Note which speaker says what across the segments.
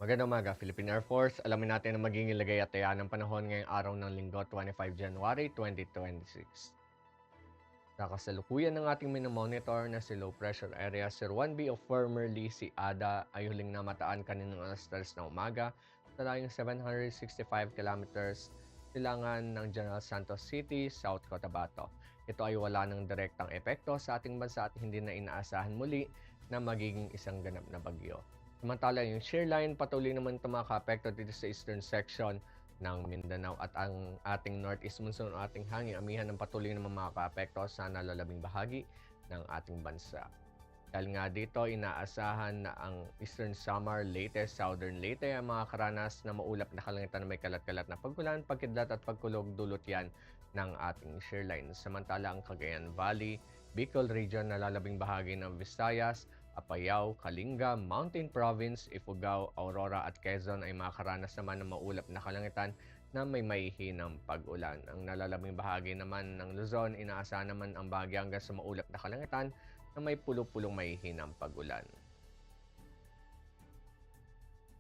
Speaker 1: Magandang umaga, Philippine Air Force. Alamin natin ang magiging lagay at taya ng panahon ngayong araw ng Linggo, 25 January 2026. Sa kasalukuyan ng ating minomonitor na si low pressure area, Sir 1B of formerly si Ada ay huling namataan kaninang alas 3 ng umaga sa layong 765 kilometers silangan ng General Santos City, South Cotabato. Ito ay wala ng direktang epekto sa ating bansa at hindi na inaasahan muli na magiging isang ganap na bagyo. Samantala, yung shear line patuloy naman ito makaka-apekto dito sa eastern section ng Mindanao at ang ating northeast monsoon o ating hangin amihan ng patuloy naman makaka-apekto sa nalalabing bahagi ng ating bansa. Dahil nga dito, inaasahan na ang Eastern Samar, Leyte, Southern Leyte ang mga karanas na maulap na kalangitan na may kalat-kalat na pagkulan, pagkidlat at pagkulog dulot yan ng ating shear line. Samantala ang Cagayan Valley, Bicol Region na lalabing bahagi ng Visayas, Apayao, Kalinga, Mountain Province, Ifugao, Aurora at Quezon ay makakaranas naman ng maulap na kalangitan na may mahihinang pag-ulan. Ang nalalabing bahagi naman ng Luzon, inaasahan naman ang bahagi hanggang sa maulap na kalangitan na may pulo-pulong mahihinang pag-ulan.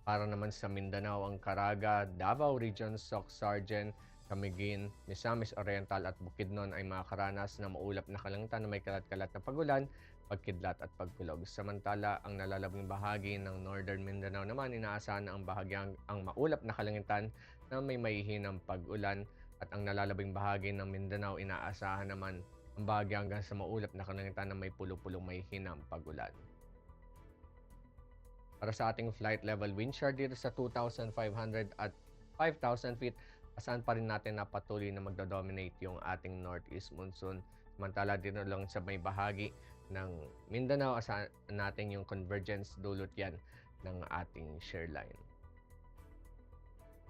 Speaker 1: Para naman sa Mindanao, ang Caraga, Davao Region, Soc-Sargen, Camiguin, Misamis Oriental at Bukidnon ay makakaranas ng maulap na kalangitan na may kalat-kalat na pag-ulan, pagkidlat at pagkulog. Samantala, ang nalalabing bahagi ng Northern Mindanao naman inaasahan na ang bahagyang ang maulap na kalangitan na may mahihinang pag-ulan at ang nalalabing bahagi ng Mindanao inaasahan naman ang bahagi hanggang sa maulap na kalangitan na may pulo-pulong mahihinang pag-ulan. Para sa ating flight level wind shear dito sa 2,500 at 5,000 feet, asahan pa rin natin na patuloy na magdodominate yung ating northeast monsoon. Samantala dito lang sa may bahagi ng Mindanao, asahan natin yung convergence dulot yan ng ating shear line.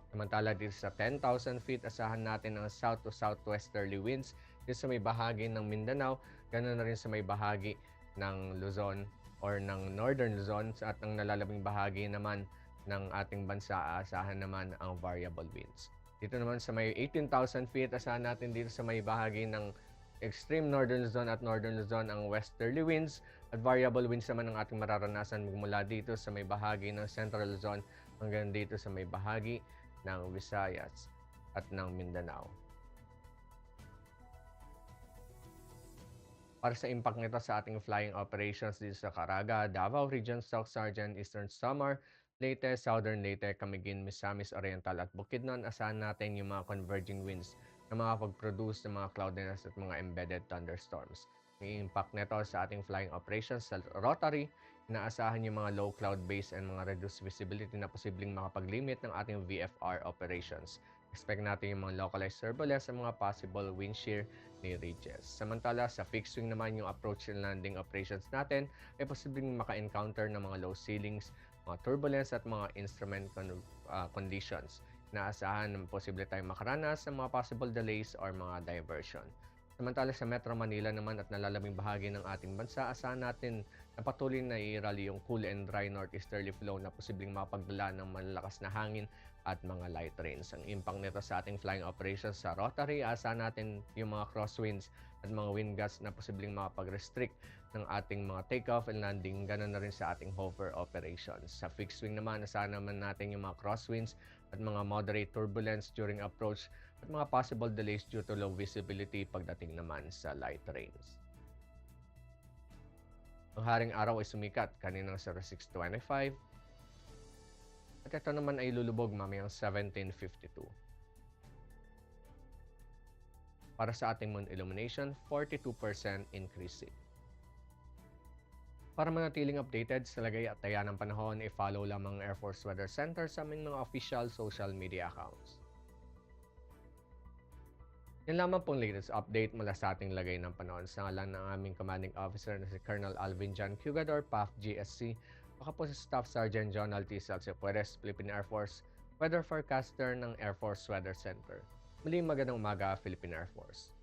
Speaker 1: Samantala dito sa 10,000 feet, asahan natin ang south to southwesterly winds dito sa may bahagi ng Mindanao, ganoon na rin sa may bahagi ng Luzon or ng Northern Luzon at ang nalalabing bahagi naman ng ating bansa, aasahan naman ang variable winds. Dito naman sa may 18,000 feet, asahan natin dito sa may bahagi ng extreme Northern Luzon at Northern Luzon ang westerly winds at variable winds naman ang ating mararanasan mula dito sa may bahagi ng Central Luzon hanggang dito sa may bahagi ng Visayas at ng Mindanao. Para sa impact nito sa ating flying operations dito sa Caraga, Davao Region, Soc-Sargen, Eastern Samar, Leyte, Southern Leyte, Camiguin, Misamis Oriental at Bukidnon, asahan natin yung mga converging winds na makapag-produce ng mga cloudiness at mga embedded thunderstorms. May impact nito sa ating flying operations sa Rotary, inaasahan yung mga low cloud base and mga reduced visibility na posibleng makapag-limit ng ating VFR operations. Expect natin yung mga localized turbulence sa mga possible wind shear ni ridges. Samantala, sa fixed wing naman yung approach and landing operations natin ay posibleng maka-encounter ng mga low ceilings, mga turbulence at mga instrument conditions. Naasahan na posible tayong makaranas ng mga possible delays or mga diversion. Samantala sa Metro Manila naman at nalalabing bahagi ng ating bansa, asahan natin na patuloy na i-rally yung cool and dry northeasterly flow na posibleng mapagdala ng malalakas na hangin at mga light rains. Ang impact nito sa ating flying operations sa Rotary, asahan natin yung mga crosswinds at mga wind gusts na posibleng makapag-restrict ng ating mga takeoff and landing, ganoon na rin sa ating hover operations. Sa fixed wing naman, asahan naman natin yung mga crosswinds at mga moderate turbulence during approach at mga possible delays due to low visibility pagdating naman sa light rains. Ang haring araw ay sumikat kaninang 06:25 at ito naman ay lulubog mamayang 17:52. Para sa ating moon illumination, 42% increasing. Para manatiling updated sa lagay at taya ng panahon, i-follow lamang Air Force Weather Center sa aming mga official social media accounts. Yan lamang pong latest update mula sa ating lagay ng panahon sa ngalan ng aming commanding officer na si Colonel Alvin John Cugador, PAF GSC, baka po si Staff Sergeant Jonald T. Salcepuedes, Philippine Air Force, Weather Forecaster ng Air Force Weather Center. Muli magandang umaga, Philippine Air Force.